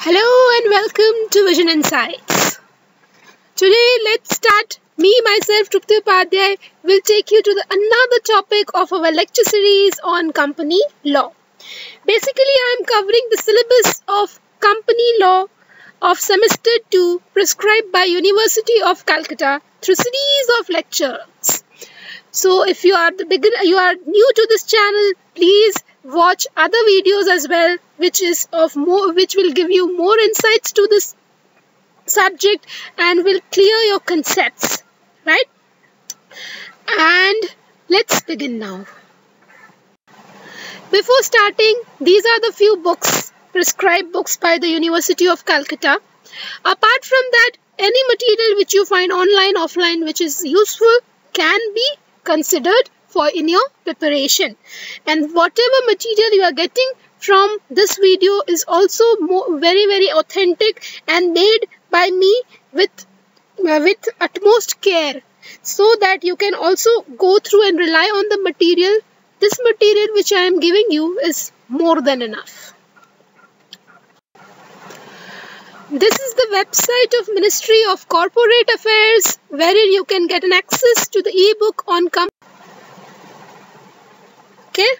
Hello and welcome to Vision Insights. Today let's start. Myself, Trupti Upadhyay, will take you to another topic of our lecture series on company law. Basically, I am covering the syllabus of company law of semester 2 prescribed by University of Calcutta through series of lectures. So if you are new to this channel, please watch other videos as well, which will give you more insights to this subject and will clear your concepts, right? And let's begin now. Before starting, these are the few prescribed books by the University of Calcutta. Apart from that, any material which you find online, offline, which is useful can be considered in your preparation. And whatever material you are getting from this video is also very, very authentic and made by me with utmost care, so that you can also go through and rely on the material. This material which I am giving you is more than enough. This is the website of Ministry of Corporate Affairs, wherein you can get an access to the ebook on Okay,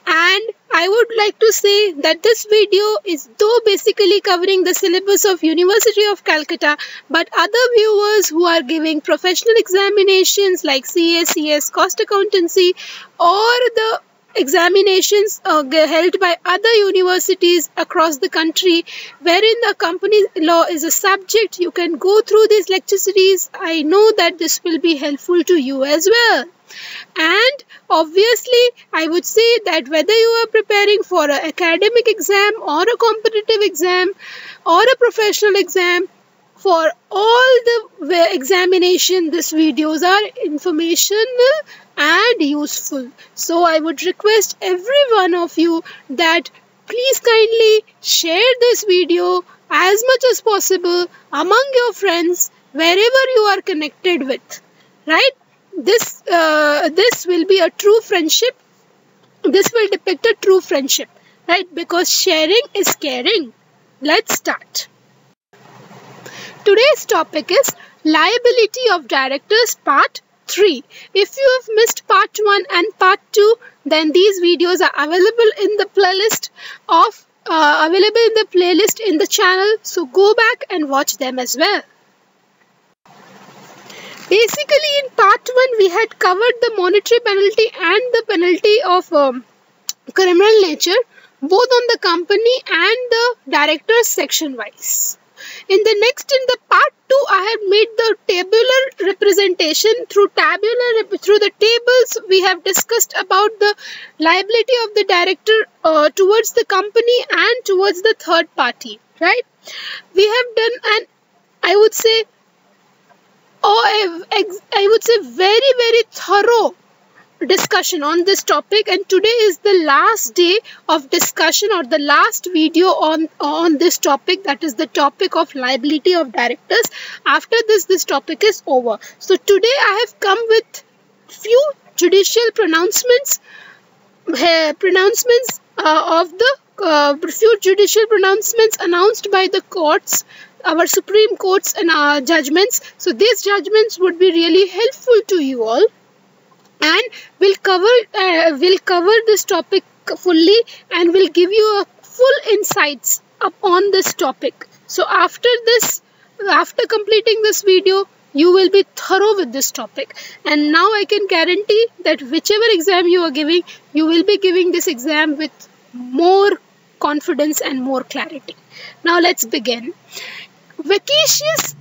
and I would like to say that this video is though basically covering the syllabus of University of Calcutta, but other viewers who are giving professional examinations like CA, CS, cost accountancy, or the examinations held by other universities across the country, wherein the company law is a subject, you can go through these lecture series. I know that this will be helpful to you as well. And obviously, I would say that whether you are preparing for an academic exam or a competitive exam or a professional exam, for all the examination, these videos are informational and useful. So I would request every one of you that please kindly share this video as much as possible among your friends wherever you are connected with, right? This will be a true friendship. This will depict a true friendship, right? Because sharing is caring. Let's start. Today's topic is Liability of Directors Part 3. If you have missed Part 1 and Part 2, then these videos are available in the playlist in the channel. So go back and watch them as well. Basically, in Part 1, we had covered the monetary penalty and the penalty of criminal nature, both on the company and the directors section-wise. In the Part 2, I have made the tabular representation. Through the tables, we have discussed about the liability of the director towards the company and towards the third party, right? We have done very, very thorough discussion on this topic, and today is the last day of discussion or the last video on this topic, that is the topic of liability of directors. After this topic is over. So today I have come with few judicial pronouncements announced by the courts, our Supreme Courts, and our judgments. So these judgments would be really helpful to you all, and we'll cover this topic fully and will give you a full insights upon this topic. So after completing this video, you will be thorough with this topic. And now I can guarantee that whichever exam you are giving, you will be giving this exam with more confidence and more clarity. Now let's begin. Vicarious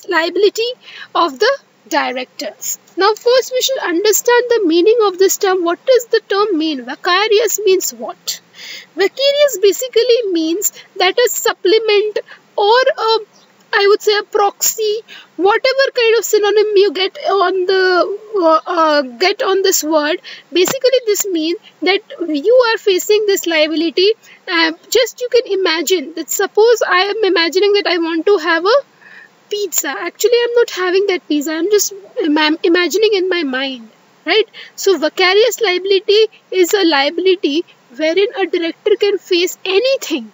liability of the directors. Now first we should understand the meaning of this term. What does the term mean? Vicarious means what? Vicarious basically means that a supplement or a proxy, whatever kind of synonym you get on this word. Basically this means that you are facing this liability. Just you can imagine that, suppose I am imagining that I want to have a pizza. Actually, I'm not having that pizza. I'm just imagining in my mind, right? So vicarious liability is a liability wherein a director can face anything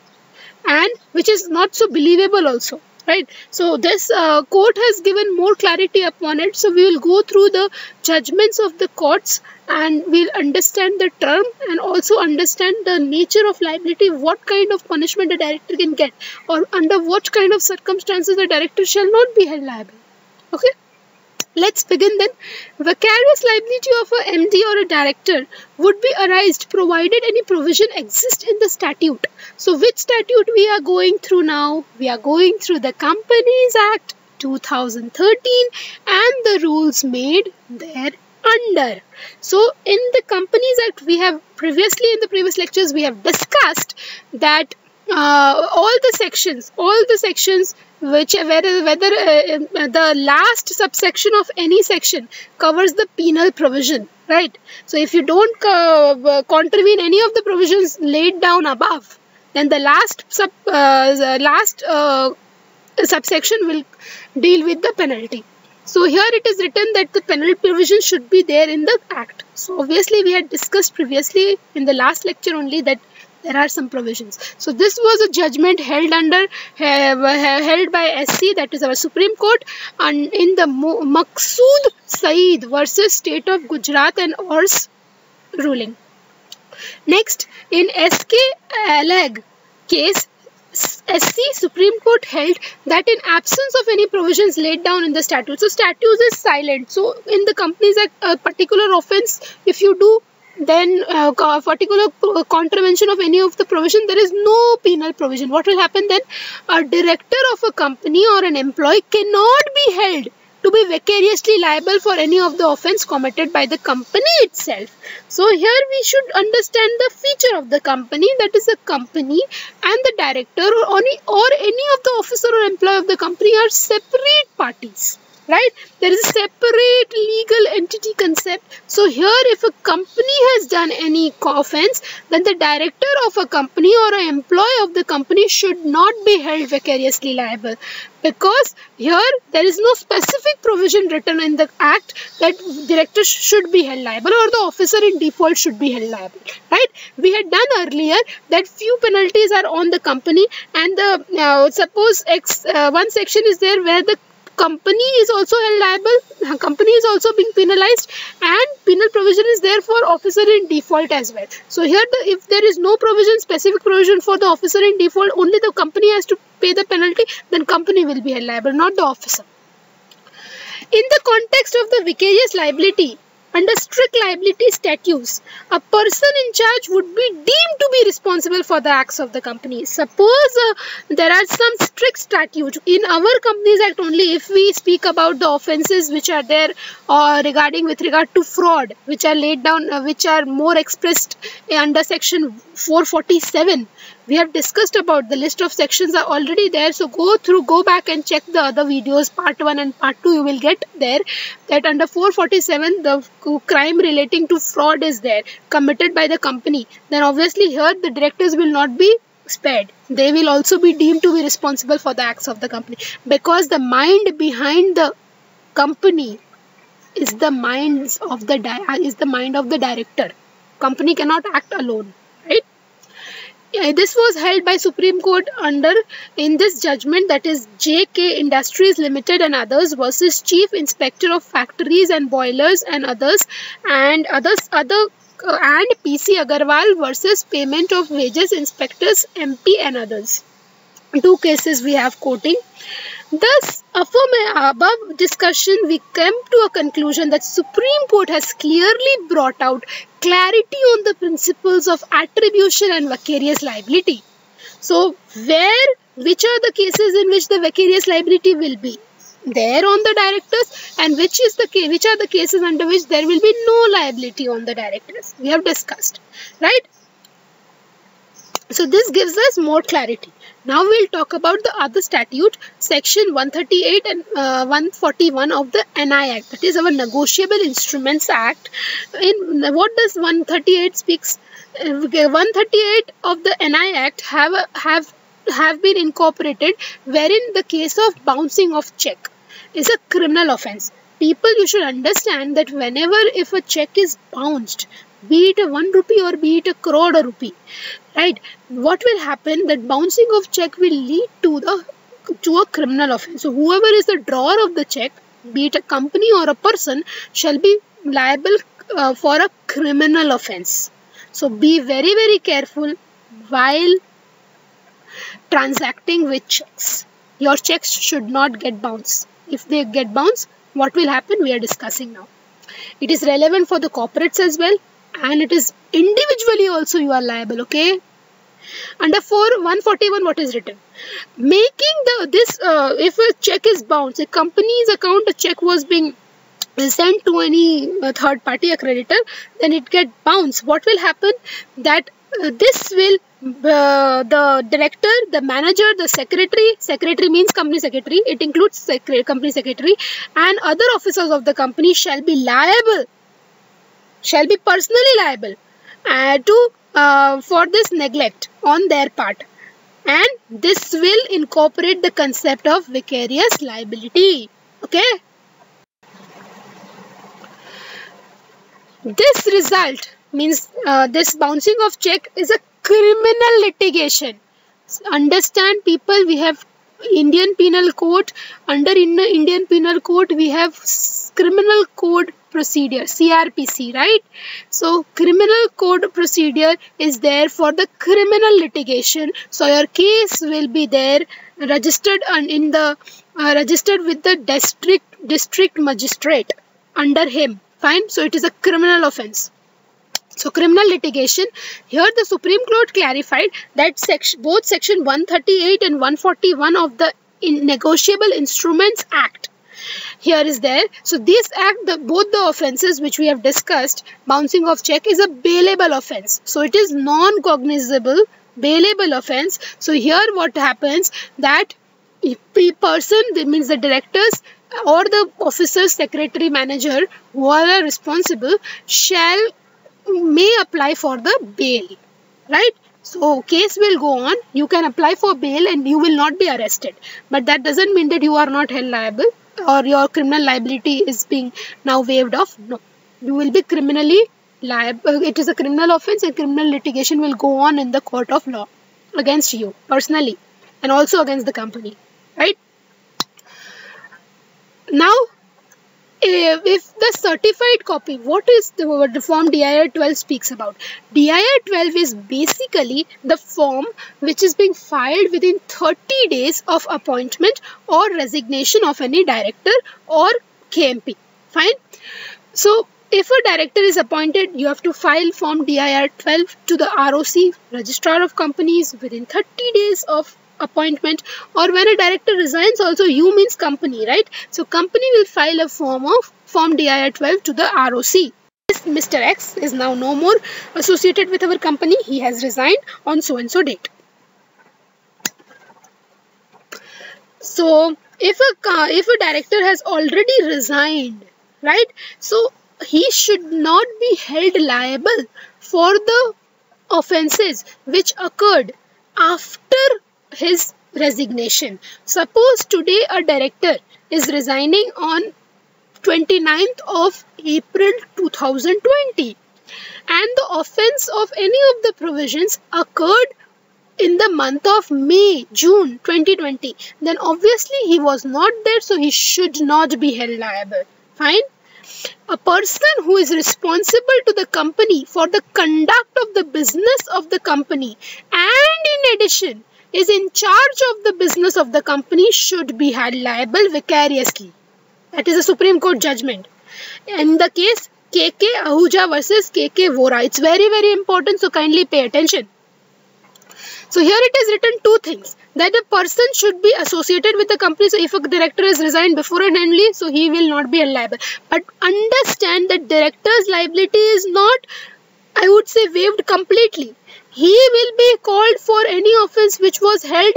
and which is not so believable also, right? So this court has given more clarity upon it. So we will go through the judgments of the courts and we'll understand the term and also understand the nature of liability, what kind of punishment a director can get, or under what kind of circumstances a director shall not be held liable. Okay. Let's begin then. Vicarious liability of a MD or a director would be arised provided any provision exists in the statute. So which statute we are going through now? We are going through the Companies Act 2013 and the rules made there under. So in the Companies Act, we have previously in the previous lectures we have discussed that all the sections which whether the last subsection of any section covers the penal provision, right? So if you don't contravene any of the provisions laid down above, then the last subsection will deal with the penalty. So here it is written that the penalty provision should be there in the act. So obviously we had discussed previously in the last lecture only that there are some provisions. So this was a judgment held by SC, that is our Supreme Court, and in the Maqsood Saeed versus State of Gujarat and Ors ruling. Next, in SK Alag case, SC Supreme Court held that in absence of any provisions laid down in the statute, so statute is silent. So in the Companies Act, a particular offence, if you do, then particular contravention of any of the provision, there is no penal provision. What will happen then? A director of a company or an employee cannot be held to be vicariously liable for any of the offence committed by the company itself. So here we should understand the feature of the company, that is the company and the director or any of the officer or employee of the company are separate parties. Right? There is a separate legal entity concept. So here if a company has done any offence, then the director of a company or an employee of the company should not be held vicariously liable, because here there is no specific provision written in the act that director should be held liable or the officer in default should be held liable. Right? We had done earlier that few penalties are on the company, and the suppose one section is there where the company is also held liable, company is also being penalized, and penal provision is there for officer in default as well. So here if there is no provision, specific provision for the officer in default, only the company has to pay the penalty, then company will be held liable, not the officer. In the context of the vicarious liability, under strict liability statutes, a person in charge would be deemed to be responsible for the acts of the company. Suppose there are some strict statutes in our Companies Act only. If we speak about the offences which are there with regard to fraud, which are laid down, which are more expressed under section 447. We have discussed about the list of sections are already there. So go back and check the other videos, part 1 and part 2. You will get there that under 447 the crime relating to fraud is there committed by the company. Then obviously here the directors will not be spared. They will also be deemed to be responsible for the acts of the company, because the mind behind the company is the mind of the director. Company cannot act alone, right? This was held by Supreme Court in this judgment, that is JK Industries Limited and others versus Chief Inspector of Factories and Boilers and others and PC Agarwal versus Payment of Wages Inspectors MP and others. Two cases we have quoting. Thus, above discussion, we came to a conclusion that Supreme Court has clearly brought out clarity on the principles of attribution and vicarious liability. So, which are the cases in which the vicarious liability will be there on the directors, and which are the cases under which there will be no liability on the directors? We have discussed, right? So this gives us more clarity. Now we'll talk about the other statute, section 138 and 141 of the NI Act, that is our Negotiable Instruments Act. In what does 138 speaks? 138 of the NI Act have been incorporated, wherein the case of bouncing of check is a criminal offence. People, you should understand that if a check is bounced, be it a 1 rupee or be it a crore or rupee, right? What will happen, that bouncing of check will lead to a criminal offense. So whoever is the drawer of the check, be it a company or a person, shall be liable for a criminal offense. So be very, very careful while transacting with checks. Your checks should not get bounced. If they get bounced, what will happen? We are discussing now. It is relevant for the corporates as well, and it is individually also you are liable, okay? Under 141, what is written? Making if a check is bounced, a company's account, a check was being sent to any third party accreditor, then it get bounced. What will happen? That this will the director, the manager, the secretary means company secretary, it includes company secretary, and other officers of the company shall be personally liable for this neglect on their part, and this will incorporate the concept of vicarious liability. Okay, this result means this bouncing of check is a criminal litigation. Understand, people, we have Indian Penal Code. Under Indian Penal Code we have Criminal Code Procedure, CRPC, right? So Criminal Code Procedure is there for the criminal litigation. So your case will be there registered registered with the district magistrate under him. Fine. So it is a criminal offense. So criminal litigation, here the Supreme Court clarified that both section 138 and 141 of the Negotiable Instruments Act here is there. So this act, both the offences which we have discussed, bouncing of check is a bailable offence. So it is non-cognizable bailable offence. So here what happens, that the person, that means the directors or the officers, secretary, manager who are responsible may apply for the bail, right? So case will go on, you can apply for bail and you will not be arrested, but that doesn't mean that you are not held liable or your criminal liability is being now waived off. No, you will be criminally liable. It is a criminal offence and criminal litigation will go on in the court of law against you personally and also against the company, right? Now, if the certified copy, what is the form DIR 12 speaks about? DIR 12 is basically the form which is being filed within 30 days of appointment or resignation of any director or KMP. Fine. So if a director is appointed, you have to file form DIR 12 to the ROC, Registrar of Companies, within 30 days of appointment, or when a director resigns also, you means company, right? So company will file a form DIR 12 to the ROC. This Mr. X is now no more associated with our company. He has resigned on so and so date. So if a director has already resigned, right? So he should not be held liable for the offences which occurred after his resignation. Suppose today a director is resigning on 29th of April 2020 and the offence of any of the provisions occurred in the month of June 2020, then obviously he was not there, so he should not be held liable. Fine. A person who is responsible to the company for the conduct of the business of the company and in addition is in charge of the business of the company should be held liable vicariously. That is a Supreme Court judgment. In the case KK Ahuja versus KK Vora, it's very, very important, so kindly pay attention. So here it is written two things, that a person should be associated with the company. So if a director has resigned before and only, so he will not be held liable. But understand that director's liability is not, I would say, waived completely. He will be called for any offence which was held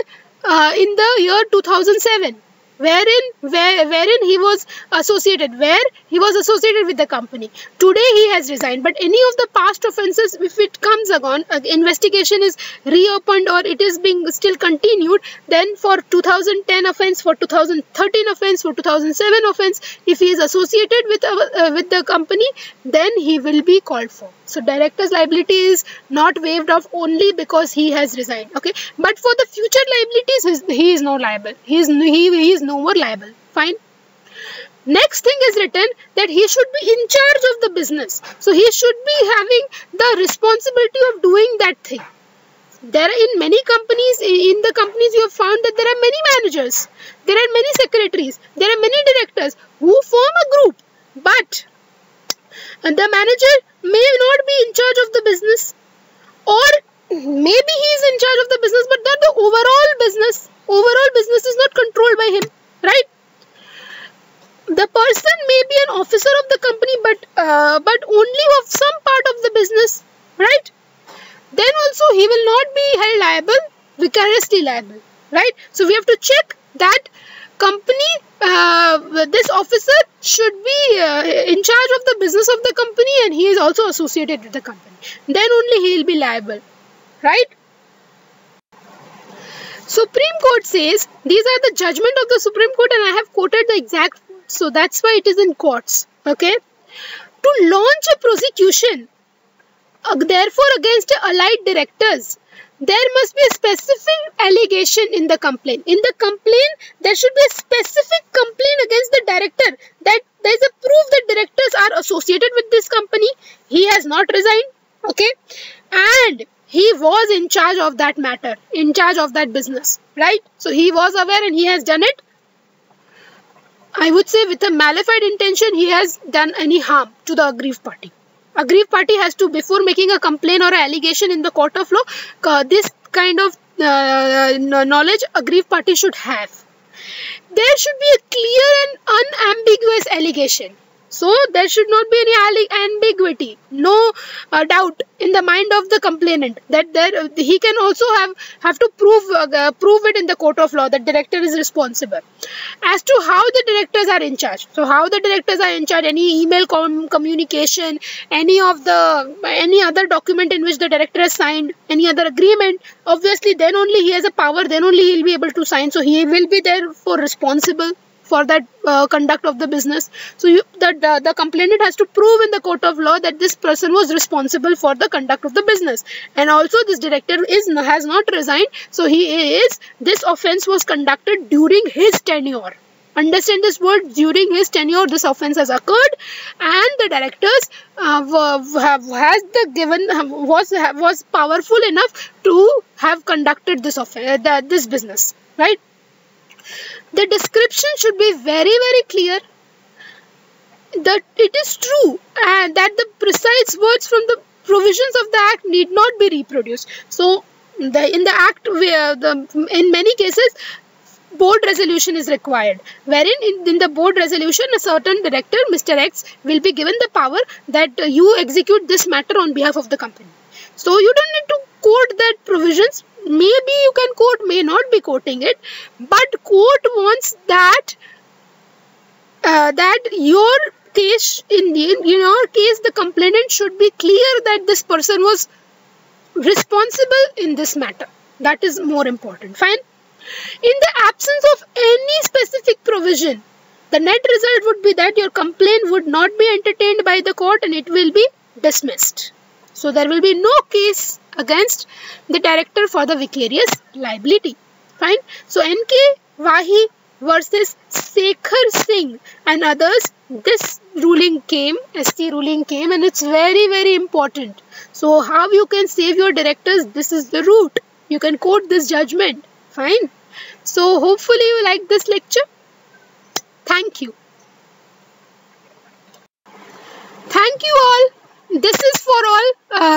in the year 2007, wherein he was associated, where he was associated with the company. Today he has resigned, but any of the past offences, if it comes on, investigation is reopened or it is being still continued, then for 2010 offence, for 2013 offence, for 2007 offence, if he is associated with the company, then he will be called for. So director's liability is not waived off only because he has resigned. Okay, but for the future liabilities, he is not liable. He is no more liable. Fine. Next thing is written that he should be in charge of the business. So he should be having the responsibility of doing that thing. There are in many companies, in the companies you have found that there are many managers, there are many secretaries, there are many directors who form a group, but the manager may not be in charge of the business, or maybe he is in charge of the business, but not the overall business. Overall business is not controlled by him, right? The person may be an officer of the company, but only of some part of the business, right? Then also he will not be held liable, vicariously liable, right? So we have to check that company, this officer should be in charge of the business of the company and he is also associated with the company. Then only he will be liable, right? Supreme Court says, these are the judgment of the Supreme Court and I have quoted the exact, so that's why it is in courts, okay? To launch a prosecution, therefore against allied directors, there must be a specific allegation in the complaint. In the complaint, there should be a specific complaint against the director that there is a proof that directors are associated with this company. He has not resigned, okay? And he was in charge of that matter, in charge of that business, right? So he was aware and he has done it. I would say with a malified intention, he has done any harm to the aggrieved party. Aggrieved party has to, before making a complaint or an allegation in the court of law, this kind of knowledge aggrieved party should have. There should be a clear and unambiguous allegation. So there should not be any ambiguity, no doubt in the mind of the complainant that he can also have to prove it in the court of law that director is responsible. As to how the directors are in charge, so how the directors are in charge, any email communication, any other document in which the director has signed, any other agreement, obviously then only he has a power, then only he will be able to sign. So he will be therefore responsible for that conduct of the business. So the complainant has to prove in the court of law that this person was responsible for the conduct of the business, and also this director has not resigned. So this offence was conducted during his tenure. Understand this word, during his tenure this offence has occurred, and the directors was powerful enough to have conducted this offence, this business, right? The description should be very, very clear that it is true and that the precise words from the provisions of the Act need not be reproduced. So, in the Act, in many cases, board resolution is required, wherein in the board resolution, a certain director, Mr. X, will be given the power that you execute this matter on behalf of the company. So, you don't need to quote that provisions. Maybe you can quote, may not be quoting it, but court wants that your case, in your case, the complainant should be clear that this person was responsible in this matter. That is more important. Fine. In the absence of any specific provision, the net result would be that your complaint would not be entertained by the court and it will be dismissed. So there will be no case against the director for the vicarious liability. Fine. So N.K. Wahi versus Sekhar Singh and others, this ruling came, ST ruling came, and it's very, very important. So how you can save your directors, this is the route. You can quote this judgment. Fine. So hopefully you like this lecture. Thank you. Thank you all. This is for all.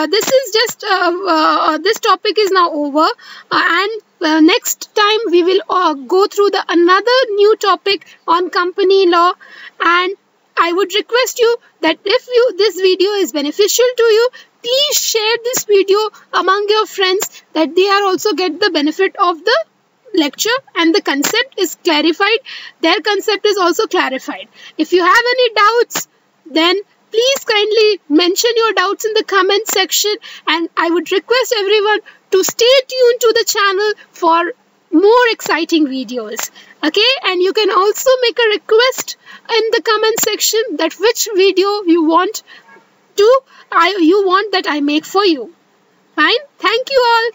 This is just this topic is now over, and next time we will go through another new topic on company law. And I would request you that if this video is beneficial to you, please share this video among your friends that they are also get the benefit of the lecture and the concept is clarified, their concept is also clarified. If you have any doubts, then please kindly mention your doubts in the comment section, and I would request everyone to stay tuned to the channel for more exciting videos. Okay, and you can also make a request in the comment section that which video you want that I make for you. Fine. Thank you all.